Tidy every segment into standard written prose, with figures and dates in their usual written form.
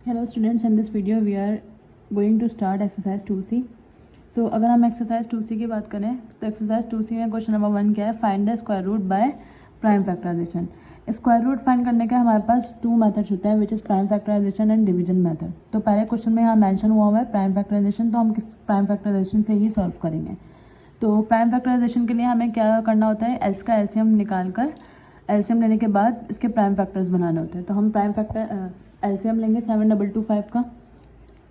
Hello students, in this video we are going to start exercise 2C. So अगर हम exercise 2C की बात करें तो exercise 2C में क्वेश्चन नंबर 1 क्या है, find the square root by prime factorization. Square root find करने का हमारे पास 2 मेथड्स होते हैं which is prime factorization and division method. तो पहले क्वेश्चन में यहाँ मेंशन हुआ है प्राइम फैक्टराइजेशन, तो हम किस प्राइम फैक्टराइजेशन से ही सॉल्व करेंगे। तो प्राइम फैक्टराइजेशन के लिए हमें क्या करना होता है, एस का एलसीएम निकाल कर एलसीएम लेने के बाद इसके प्राइम फैक्टर्स बनाने होते हैं। तो हम प्राइम फैक्टर एलसीएम लेंगे 7225 का,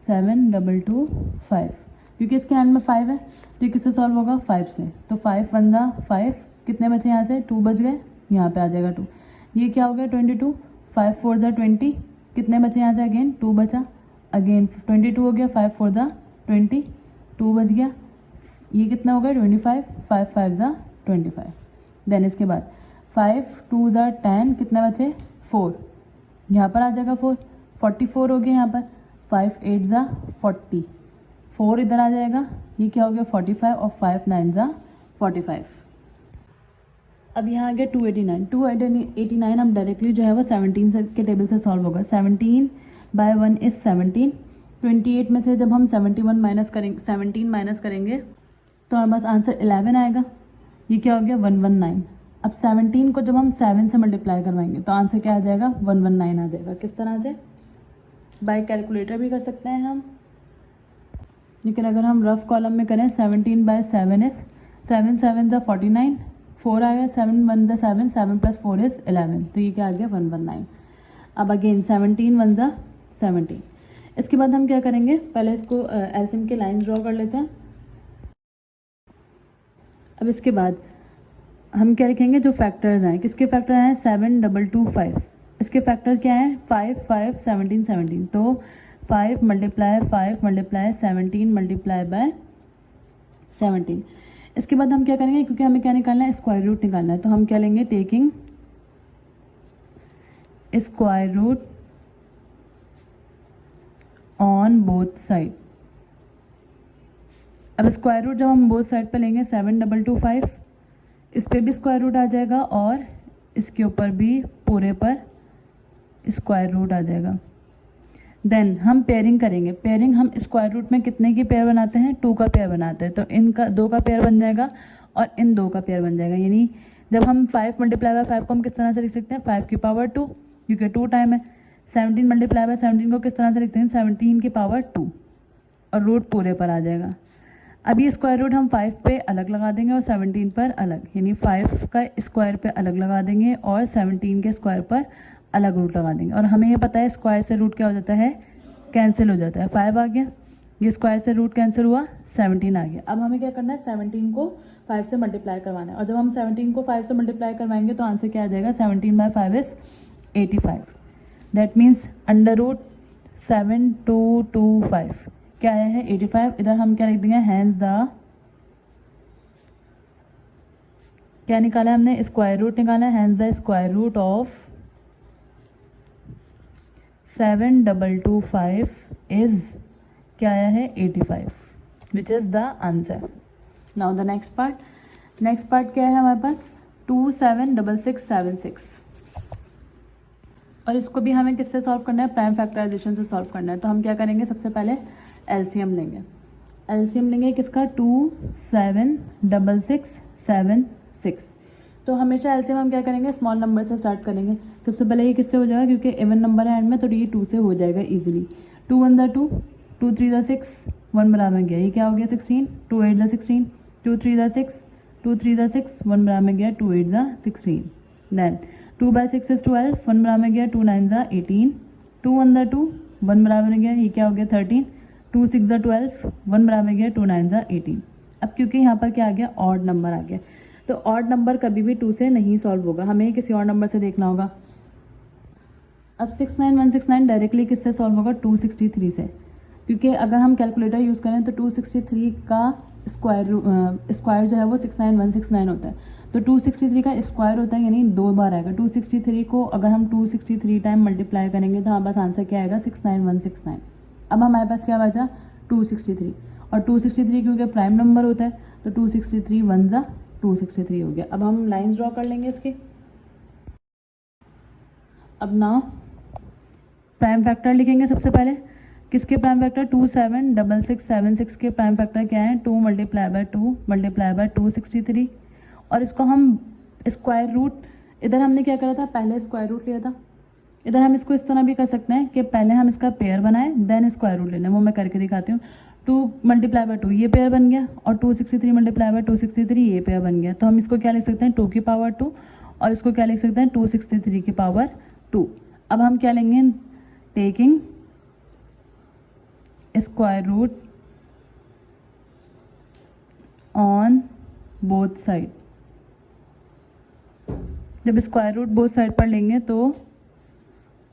7225 क्योंकि इसके एंड में 5 है तो ये किससे सॉल्व होगा, 5 से। तो 5 1 5, कितने बचे यहाँ से, 2 बच गए, यहाँ पे आ जाएगा 2। ये क्या हो गया 22, 5 4 20, कितने बचे यहाँ से, अगेन 2 बचा, अगेन 22 हो गया, 5 4 20, 2 बच गया, ये कितना हो गया 25, 5 5 25। देन इसके बाद 5 2 10, कितने बचे 4, यहाँ पर आ जाएगा 4, 44 हो गया यहाँ पर, 5 8 40, 4 इधर आ जाएगा, ये क्या हो गया 45 और 5 9 45। अब यहाँ आ गया 289 हम डायरेक्टली जो है वो 17 के टेबल से सॉल्व होगा। 17 बाय 1 इज 17, 28 में से जब हम 17 माइनस करेंगे तो हमारे पास आंसर 11 आएगा, ये क्या हो गया 119। अब 17 को जब हम 7 से मल्टीप्लाई करवाएंगे तो आंसर क्या आ जाएगा 119 आ जाएगा। किस तरह से, बाय कैलकुलेटर भी कर सकते हैं हम, लेकिन अगर हम रफ कॉलम में करें 17 बाय 7 इज 7 7 49, 4 आ गया, 7 1 7, 7 + 4 इज 11, तो ये क्या आ गया 119। अब अगेन 17 1 17। इसके बाद हम क्या करेंगे, पहले इसको एलसीएम के लाइन ड्रॉ कर लेते हैं। अब इसके बाद हम क्या लिखेंगे, जो फैक्टर्स हैं, किसके फैक्टर हैं 7225, इसके फैक्टर क्या हैं 5 5 17 17, तो 5 × 5 × 17 × 17। इसके बाद हम क्या करेंगे, क्योंकि हमें क्या निकालना है, स्क्वायर रूट निकालना है, तो हम क्या लेंगे, taking square root on both side. अब स्क्वायर रूट जब हम बोथ साइड पे लेंगे 7225, इस पर भी स्क्वायर रूट आ जाएगा और इसके ऊपर भी पूरे पर स्क्वायर रूट आ जाएगा। देन हम पेयरिंग करेंगे, पेयरिंग हम स्क्वायर रूट में कितने की पेयर बनाते हैं, 2 का पेयर बनाते हैं, तो इनका 2 का पेयर बन जाएगा और इन 2 का पेयर बन जाएगा। यानी जब हम 5 × 5 को हम किस तरह से लिख सकते हैं, 5 की पावर 2, क्योंकि 2 टाइम है। 17 × 17 को किस तरह से लिखते हैं, 17 की पावर 2 और रूट पूरे पर आ जाएगा। अब ये स्क्वायर रूट हम 5 पे अलग लगा देंगे और 17 पर अलग, यानी 5 का स्क्वायर पे अलग लगा देंगे और 17 के स्क्वायर पर अलग रूट लगा देंगे। और हमें ये पता है स्क्वायर से रूट क्या हो जाता है, कैंसिल हो जाता है। 5 आ गया, ये स्क्वायर से रूट कैंसिल हुआ, 17 आ गया। अब हमें क्या करना है, 17 को 5 से मल्टीप्लाई करवाना है, और जब हम 17 को 5 से मल्टीप्लाई करवाएंगे तो आंसर क्या आ जाएगा, 17 बाय 5 इज 85। दैट मीन्स √7225 क्या आया है 85। इधर हम क्या लिख देंगे, हैंस द, क्या निकाला है हमने, स्क्वायर रूट निकाला है, hence the square root of 7225 is क्या आया है 85, which is the answer. Now the next part क्या है हमारे पास, 276676, और इसको भी हमें किससे सॉल्व करना है, प्राइम फैक्टराइजेशन से सॉल्व करना है। तो हम क्या करेंगे, सबसे पहले एलसीएम लेंगे किसका, 276676। तो हमेशा एलसीएम हम क्या करेंगे, स्मॉल नंबर से स्टार्ट करेंगे। सबसे पहले ये किससे हो जाएगा, क्योंकि इवन नंबर है एंड में, तो ये 2 से हो जाएगा इजीली। 2 1 2, 2 3 6, 1 बराबर गया, ये क्या हो गया 16, 2 8 16, 2 3 6, 2 3 6, 1 बराबर गया 2 8 16। देन 2 बाय 6 इज 12, 1 बराबर गया 2 9 18, 2 1 2, 1 बराबर गया, ये क्या हो गया 13, 2 6 12, 1 बराबर गया 2 9 18। अब क्योंकि यहाँ पर क्या आ गया, ऑड नंबर आ गया, तो ऑड नंबर कभी भी 2 से नहीं सॉल्व होगा, हमें किसी और नंबर से देखना होगा। अब 69169 डायरेक्टली किससे सॉल्व होगा, 263 से, क्योंकि अगर हम कैलकुलेटर यूज़ करें तो 263 का स्क्वायर जो है वो 69169 होता है, तो 263 का स्क्वायर होता है, यानी 2 बार आएगा। 263 को अगर हम 263 टाइम मल्टीप्लाई करेंगे तो हमारे पास आंसर क्या आएगा 69169। अब हमारे पास क्या बचा 263, और 263 क्योंकि प्राइम नंबर होता है तो 263 1 263 हो गया। अब हम लाइंस ड्रॉ कर लेंगे इसके। अब ना प्राइम फैक्टर लिखेंगे सबसे पहले। किसके प्राइम फैक्टर? 276676 के प्राइम फैक्टर क्या है? 2 मल्टीप्लाई बाय 2 मल्टीप्लाई बाय 263। और इसको हम स्क्वायर रूट, इधर हमने क्या करा था? पहले स्क्वायर रूट लिया था। इधर हम इसको इस तरह भी कर सकते हैं कि पहले हम इसका पेयर बनाएं देन स्क्वायर रूट लेना, वो मैं करके दिखाती हूँ। 2 मल्टीप्लाई बाय 2 ये पेयर बन गया, और 263 मल्टीप्लाई बाय 263 ये पेयर बन गया। तो हम इसको क्या लिख सकते हैं? 2 की पावर 2, और इसको क्या लिख सकते हैं? 263 की पावर 2। अब हम क्या लेंगे? Taking square root on both side. जब स्क्वायर रूट बोथ साइड पर लेंगे तो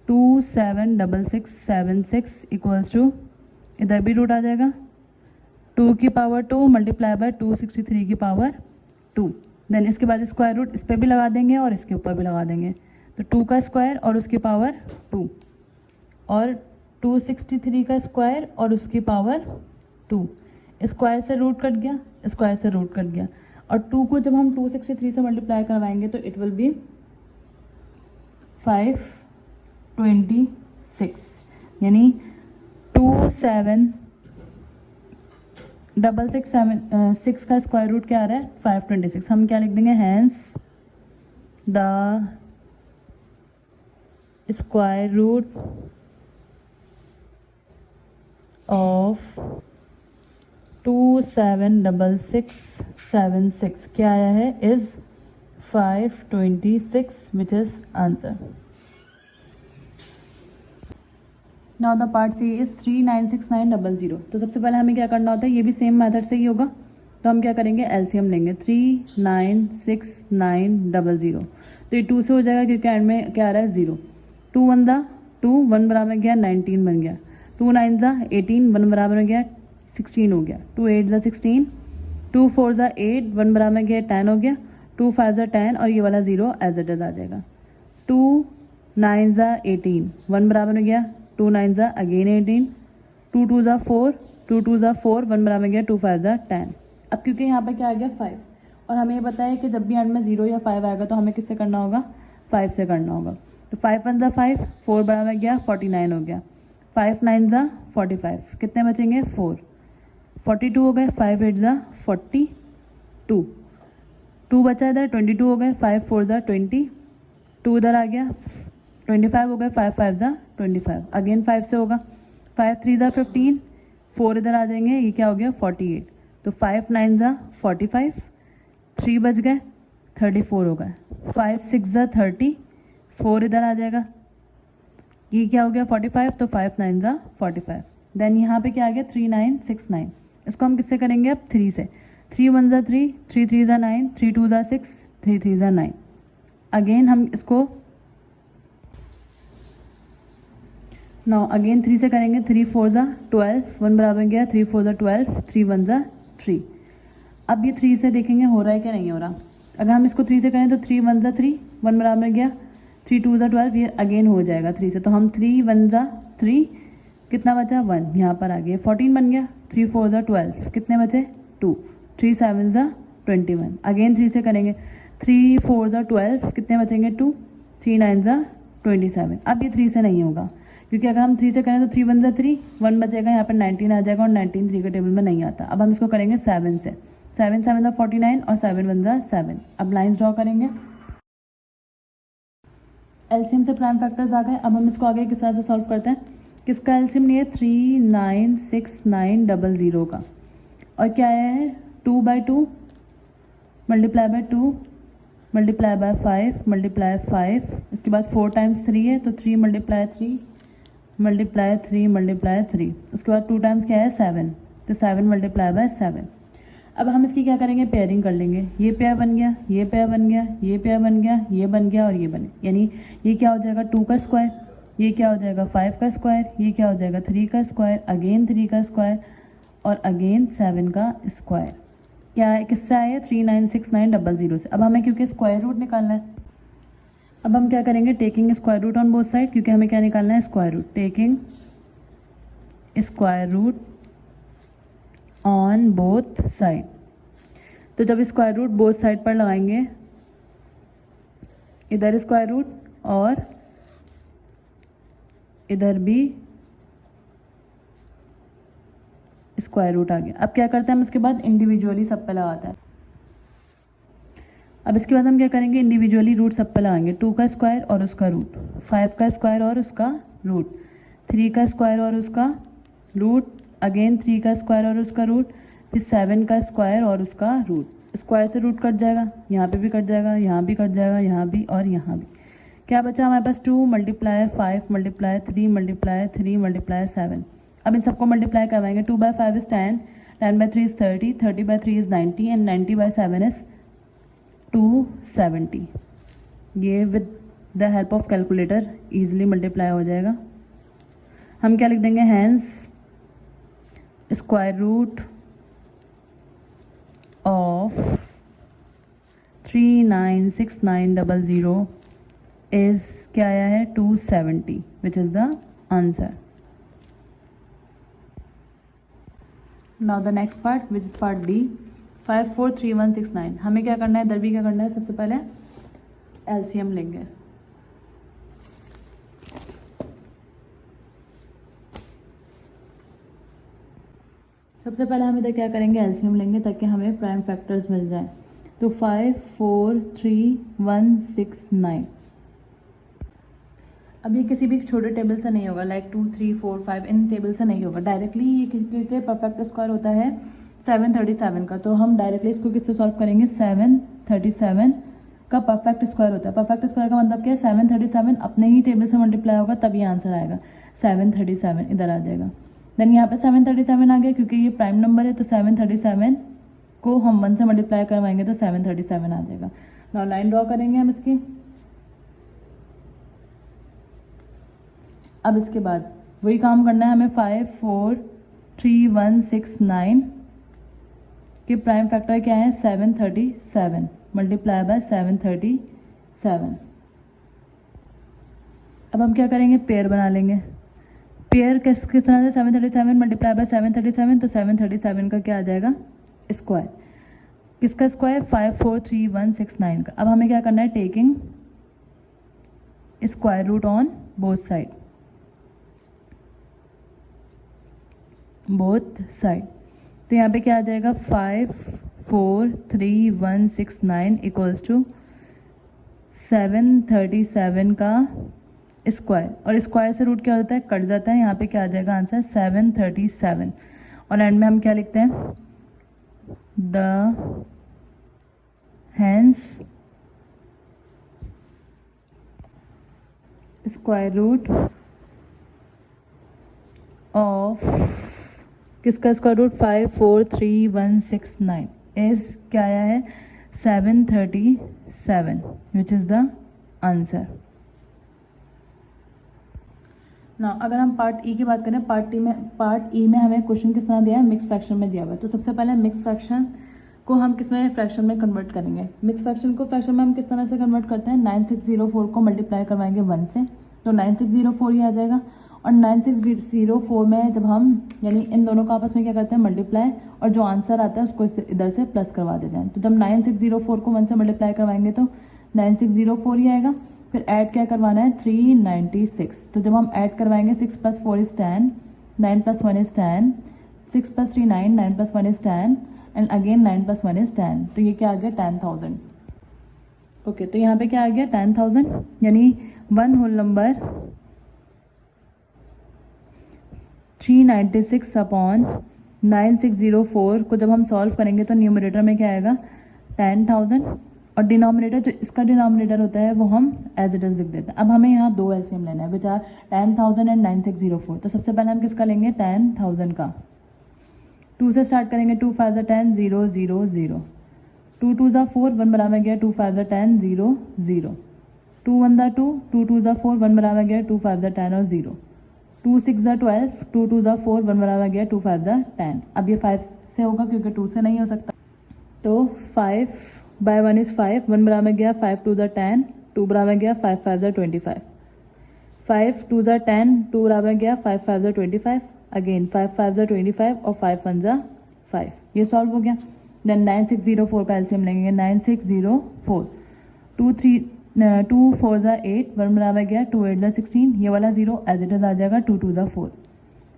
276676 इक्वल्स टू, इधर भी रूट आ जाएगा, 2 की पावर 2 मल्टीप्लाई बाय 263 की पावर 2। देन इसके बाद स्क्वायर रूट इस पर भी लगा देंगे और इसके ऊपर भी लगा देंगे, तो 2 का स्क्वायर और उसकी पावर 2, और 263 का स्क्वायर और उसकी पावर 2। स्क्वायर से रूट कट गया, स्क्वायर से रूट कट गया, और 2 को जब हम 263 से मल्टीप्लाई करवाएंगे तो इट विल बी 526, यानी 27667 का स्क्वायर रूट क्या आ रहा है? 526। हम क्या लिख देंगे? Hence the square root of 27676 क्या आया है? Is 526 which is answer. Now the part C is 396900। तो सबसे पहले हमें क्या करना होता है? ये भी सेम मेथड से ही होगा, तो हम क्या करेंगे? एलसीएम लेंगे। 396900, तो ये 2 से हो जाएगा क्योंकि एंड में क्या आ रहा है? 0। 2 1 दा 2, 1 बराबर गया 19 बन गया, 2 9 ज़ा 18, 1 बराबर हो गया 16 हो गया, 2 8 ज़ा 16, 2 4 ज़ा 8, 1 बराबर गया 10 हो गया, 2 5 ज़ा 10, और ये वाला 0 एज इट इज आ जाएगा। 2 9 ज़ा 18, 1 बराबर हो गया 2 9 ज़ा अगेन 18, 2 2 ज़ा 4, 2 2 ज़ा 4, 1 बराबर गया 2 5 ज़ा 10। अब क्योंकि यहाँ पे क्या आ गया? 5, और हमें ये पता है कि जब भी एंड में 0 या 5 आएगा तो हमें किससे करना होगा? 5 से करना होगा। तो 5 1 ज़ा 5, 4 बराबर गया 49 हो गया, 5 9 ज़ा 45, कितने बचेंगे? 4, 42 हो गए, 5 8 ज़ा 42, 2 बचा इधर 22 हो गए, 5 4 ज़ा 20, 2 इधर आ गया 25 हो गए, 5 5 ज़ा 25, अगेन 5 से होगा, 5 3 ज़ा 15, 4 इधर आ जाएंगे, ये क्या हो गया? 48, तो 5 9 ज़ा 45, 3 बच गए 34 हो गए, 5 6 ज़ा 30, 4 इधर आ जाएगा, ये क्या हो गया? 45, तो 5 9 ज़ा 45। देन यहाँ पे क्या आ गया? 3969। इसको हम किससे करेंगे? अब 3 से। 3 1 ज़ा 3, 3 3 ज़ा 9, 3 2 ज़ा 6, 3 3 ज़ा 9। अगेन हम इसको अगेन 3 से करेंगे। 3 4 ज़ा 12, 1 बराबर गया 3 4 ज़ा 12, 3 1 ज़ा 3। अब ये 3 से देखेंगे हो रहा है क्या नहीं हो रहा। अगर हम इसको 3 से करें तो 3 1 ज़ा 3, 1 बराबर गया 3 2 ज़ा 12, ये अगेन हो जाएगा 3 से, तो हम 3 1 ज़ा 3, कितना बचा? 1, यहाँ पर आ गया 14 बन गया, 3 4 ज़ा 12, कितने बचे? 2, 3 7 ज़ा 21, अगेन 3 से करेंगे। 3 4 ज़ा 12, कितने बचेंगे? 2, 3 9 ज़ा 27। अब ये 3 से नहीं होगा क्योंकि अगर हम 3 से करें तो 3 1 ज़ा 3, 1 बचेगा, यहाँ पर 19 आ जाएगा, और 19 3 के टेबल में नहीं आता। अब हम इसको करेंगे 7 से। 7 7 ज़ा 49 और 7 1 ज़ा 7। अब लाइन्स ड्रॉ करेंगे। एलसीएम से प्राइम फैक्टर्स आ गए। अब हम इसको आगे किस तरह से सॉल्व करते हैं? किसका एलसीएम नहीं है? 396900 का, और क्या आया है? 2 by 2 multiply by 2 multiply by 5 multiply 5, इसके बाद 4 टाइम्स 3 है, तो 3 मल्टीप्लाई 3 मल्टीप्लाई 3 मल्टीप्लाई 3, उसके बाद 2 टाइम्स क्या है? 7, तो 7 मल्टीप्लाई बाय 7। अब हम इसकी क्या करेंगे? पेयरिंग कर लेंगे। ये पेयर बन गया, ये पेयर बन गया, ये पेयर बन गया, ये बन गया, और ये बन गया, यानी ये क्या हो जाएगा? 2 का स्क्वायर, ये क्या हो जाएगा? 5 का स्क्वायर, ये क्या हो जाएगा? 3 का स्क्वायर, अगेन 3 का स्क्वायर, और अगेन 7 का स्क्वायर। क्या है? किससे आया? 396900 से। अब हमें क्योंकि स्क्वायर रूट निकालना है, अब हम क्या करेंगे? Taking square root on both side, क्योंकि हमें क्या निकालना है? Square root. Taking square root on both side, तो जब स्क्वायर रूट बोथ साइड पर लगाएंगे, इधर स्क्वायर रूट और इधर भी स्क्वायर रूट आ गया। अब क्या करते हैं हम इसके बाद इंडिविजुअली सब पे लगाते हैं। अब इसके बाद हम क्या करेंगे, इंडिविजुअली रूट सब पे लगाएंगे। 2 का स्क्वायर और उसका रूट, 5 का स्क्वायर और उसका रूट, 3 का स्क्वायर और उसका रूट, अगेन 3 का स्क्वायर और उसका रूट, फिर 7 का स्क्वायर और उसका रूट। स्क्वायर से रूट कट जाएगा, यहाँ पे भी कट जाएगा, यहाँ भी कट जाएगा, यहाँ भी और यहाँ भी। क्या बचा हमारे पास, 2 मल्टीप्लाई 5 मल्टीप्लाई 3 मल्टीप्लाई 3 मल्टीप्लाई 7। अब इन सबको मल्टीप्लाई करवाएंगे। 2 by 5 is 10, 10 by 3 is 30, 30 by 3 is 90 and 90 by 7 is 270। ये with the help of calculator easily multiply हो जाएगा। हम क्या लिख देंगे, hence square root of 396900 is क्या आया है, 270, which is the answer. Now the next part which is part D, 543169। हमें क्या करना है, इधर भी क्या करना है, सबसे पहले एलसीएम लेंगे। सबसे पहले हम इधर क्या करेंगे, एलसीएम लेंगे ताकि हमें प्राइम फैक्टर्स मिल जाए। तो 543169। अब ये किसी भी छोटे टेबल से नहीं होगा, लाइक 2 3 4 5 इन टेबल से नहीं होगा। डायरेक्टली ये क्योंकि परफेक्ट स्क्वायर होता है 737 का, तो हम डायरेक्टली इसको किससे सॉल्व करेंगे, 737 का परफेक्ट स्क्वायर होता है। परफेक्ट स्क्वायर का मतलब क्या है, 737 अपने ही टेबल से मल्टीप्लाई होगा तब ये आंसर आएगा। 737 इधर आ जाएगा। देन यहाँ पे 737 आ गया, क्योंकि ये प्राइम नंबर है तो 737 को हम 1 से मल्टीप्लाई करवाएंगे तो 737 आ जाएगा। नाउ लाइन ड्रॉ करेंगे हम इसकी। अब इसके बाद वही काम करना है हमें। 543169 के प्राइम फैक्टर क्या है, 737 मल्टीप्लाई बाय 737। अब हम क्या करेंगे, पेयर बना लेंगे। पेयर किस तरह से, 737 मल्टीप्लाई बाय 737, तो 737 का क्या आ जाएगा, स्क्वायर। किसका स्क्वायर, 543169 का। अब हमें क्या करना है, taking square root on both side, both side. तो यहाँ पे क्या आ जाएगा, 543169 इक्वल्स टू 737 का स्क्वायर। और स्क्वायर से रूट क्या होता है, कट जाता है। यहाँ पे क्या आ जाएगा आंसर, 737। और एंड में हम क्या लिखते हैं, the hence square root of किसका स्क्वायर रूट, 543169 इज क्या आया है, 737, विच इज द आंसर। ना अगर हम पार्ट ई की बात करें, पार्ट ई में हमें क्वेश्चन किस तरह दिया है, मिक्स फ्रैक्शन में दिया हुआ है। तो सबसे पहले मिक्स फ्रैक्शन को हम किस में, फ्रैक्शन में कन्वर्ट करेंगे। मिक्स फ्रैक्शन को फ्रैक्शन में हम किस तरह से कन्वर्ट करते हैं, 9604 को मल्टीप्लाई करवाएंगे 1 से, तो 9604 ही आ जाएगा। और 9604 में जब हम यानी इन दोनों का आपस में क्या करते हैं, मल्टीप्लाई, और जो आंसर आता है उसको इधर से प्लस करवा देते हैं। तो जब 9604 को 1 से मल्टीप्लाई करवाएंगे तो 9604 ही आएगा। फिर ऐड क्या करवाना है, 396। तो जब हम ऐड करवाएंगे 6 + 4 is 10, 9 + 1 is 10, 6 + 3 9, 9 + 1 is 10 and again 9 + 1 is 10। तो ये क्या आ गया, 10,000। ओके, तो यहाँ पे क्या आ गया, 10,000, यानी 1 होल नंबर 396 अपॉन 9604 को जब हम सॉल्व करेंगे तो न्यूमरेटर में क्या आएगा, 10,000, और डिनोमिनेटर जो इसका डिनोमिनेटर होता है वो हम एज इट इज लिख देते हैं। अब हमें यहाँ 2 एलसीएम लेना है बेचार, 10,000 एंड 9604। तो सबसे पहले हम किसका लेंगे, 10,000 का। 2 से स्टार्ट करेंगे, 2 5 10 0 0 0, 2 2 4 1 बराबर गया 2 5 10 0 0, 2 1 2 2 2 4 1 बराबर गया 2 5 10 और 0, 2 6 12 2 2 4 1 बराबर गया 2 5 10। अब ये 5 से होगा क्योंकि 2 से नहीं हो सकता, तो 5 बाय 1 इज 5, 1 बराबर गया 5 2 10, 2 बराबर गया 5 5 25, 5 2 10, 2 बराबर गया 5 5 25, अगेन 5 5 25 और 5 1 5। ये सॉल्व हो गया। देन 9604 का एलसीएम लेंगे, 9604, 2 3 2 4 ज़ा 8, 1 बराबर गया 2 8 ज़ा 16, ये वाला 0 एज इट इज़ आ जाएगा 2 2 ज़ा 4,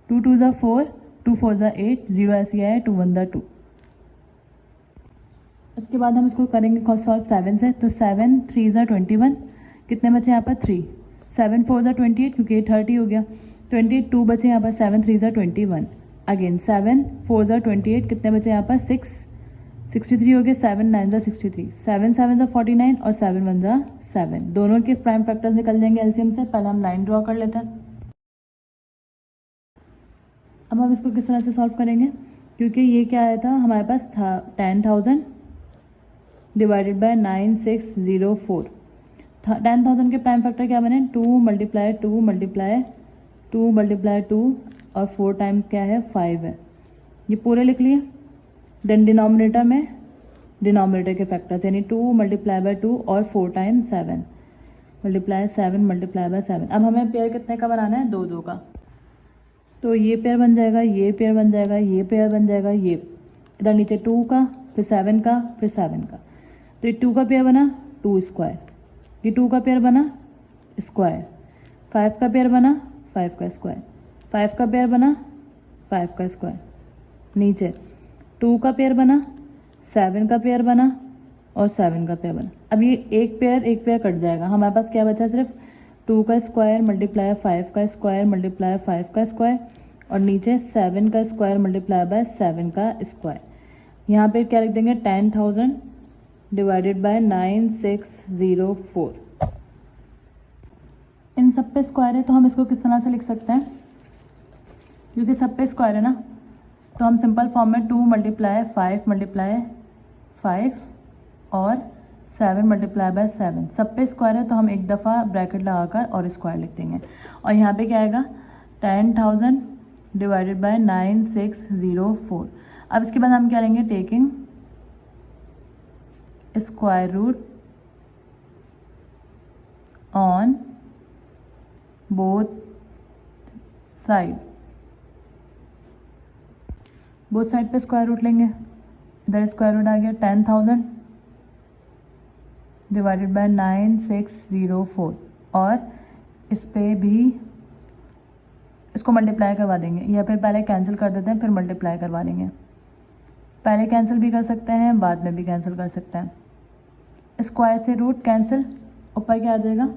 2 2 ज़ा 4, 2 4 ज़ा 8, 0 ऐसे आया 2 1 ज़ा 2। इसके बाद हम इसको करेंगे सॉल्व 7 से, तो 7 3 ज़ा 21, कितने बचे यहाँ पर 3, 7 4 ज़ा 28 क्योंकि ये 30 हो गया, 22 बचे यहाँ पर, 7 3 ज़ा 21, अगेन 7 4 ज़ा 28, कितने बचे यहाँ पर 6 63 हो गए, 7 9 ज़ा 63, 7 7 ज़ा 49 और 7 1 ज़ा 7, दोनों के प्राइम फैक्टर्स निकल जाएंगे एलसीएम से। पहले हम लाइन ड्रॉ कर लेते हैं। अब हम इसको किस तरह से सॉल्व करेंगे, क्योंकि ये क्या आया था हमारे पास था 10,000 डिवाइडेड बाय 9604, 10,000 के प्राइम फैक्टर क्या बने 2 मल्टीप्लाई 2 मल्टीप्लाई 2 मल्टीप्लाई 2 और 4 टाइम क्या है 5 है, ये पूरे लिख लिए। देन डिनोमिनेटर में डिनोमिनेटर के फैक्टर्स यानी 2 मल्टीप्लाई बाय 2 और 4 टाइम 7 मल्टीप्लाई 7 मल्टीप्लाई बाय 7। अब हमें पेयर कितने का बनाना है 2 2 का, तो ये पेयर बन जाएगा, ये पेयर बन जाएगा, ये पेयर बन जाएगा, ये इधर नीचे 2 का फिर 7 का फिर 7 का, तो ये 2 का पेयर बना 2 स्क्वायर, ये 2 का पेयर बना स्क्वायर, 5 का पेयर बना 5 का स्क्वायर, 5 का पेयर बना 5 का स्क्वायर, नीचे 2 का पेयर बना 7 का पेयर बना और 7 का पेयर बना। अब ये एक पेयर कट जाएगा, हमारे पास क्या बचा सिर्फ 2 का स्क्वायर मल्टीप्लाई 5 का स्क्वायर मल्टीप्लाई 5 का स्क्वायर और नीचे 7 का स्क्वायर मल्टीप्लाई बाय 7 का स्क्वायर। यहाँ पे क्या लिख देंगे 10,000 डिवाइडेड बाय 9604। इन सब पे स्क्वायर है तो हम इसको किस तरह से लिख सकते हैं, क्योंकि सब पे स्क्वायर है ना, तो हम सिंपल फॉर्म में 2 मल्टीप्लाई 5 मल्टीप्लाई 5 और 7 मल्टीप्लाई बाय 7, सब पे स्क्वायर है तो हम एक दफ़ा ब्रैकेट लगाकर और स्क्वायर लिख देंगे। और यहाँ पे क्या आएगा 10,000 डिवाइडेड बाय 9604। अब इसके बाद हम क्या लेंगे taking square root on both side, both side पे स्क्वायर रूट लेंगे, इधर स्क्वायर रूट आ गया 10,000 डिवाइडेड बाय 9604 और इस पे भी इसको मल्टीप्लाई करवा देंगे, या फिर पहले कैंसिल कर देते हैं फिर मल्टीप्लाई करवा लेंगे, पहले कैंसिल भी कर सकते हैं बाद में भी कैंसिल कर सकते हैं। स्क्वायर से रूट कैंसिल, ऊपर क्या आ जाएगा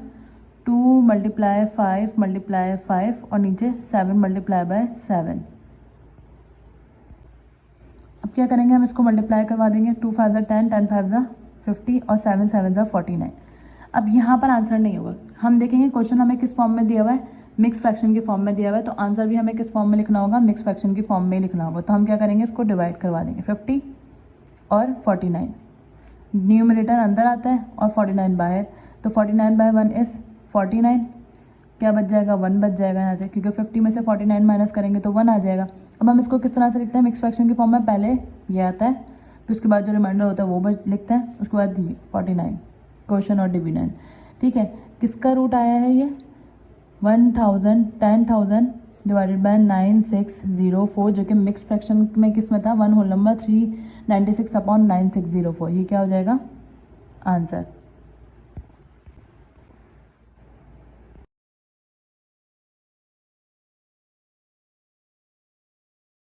2 मल्टीप्लाई 5 मल्टीप्लाई 5 और नीचे 7 मल्टीप्लाई बाय 7। अब क्या करेंगे हम इसको मल्टीप्लाई करवा देंगे, 2 5 ज़ा 10, 10 5 ज़ा 50 और 7 7 ज़ा 49। अब यहाँ पर आंसर नहीं होगा, हम देखेंगे क्वेश्चन हमें किस फॉर्म में दिया हुआ है, मिक्स फ्रैक्शन की फॉर्म में दिया हुआ है, तो आंसर भी हमें किस फॉर्म में लिखना होगा, मिक्स फ्रैक्शन की फॉर्म में लिखना होगा। तो हम क्या करेंगे इसको डिवाइड करवा देंगे, 50 और 49, न्यूमरेटर अंदर आता है और 49 बाहर, तो 49 बाय 1 इज़ 49, क्या बच जाएगा 1 बच जाएगा यहाँ से, क्योंकि 50 में से 49 माइनस करेंगे तो 1 आ जाएगा। अब हम इसको किस तरह से लिखते हैं, मिक्स फ्रैक्शन की फॉर्म में पहले ये आता है फिर उसके बाद जो रिमाइंडर होता है वो लिखते हैं, उसके बाद ये 49 क्वेश्चन और डिविडेंड, ठीक है। किसका रूट आया है ये 10,000 डिवाइडेड बाय 9604, जो कि मिक्स फ्रैक्शन में किस में था 1 होल नंबर 396 अपॉन 9604, ये क्या हो जाएगा आंसर।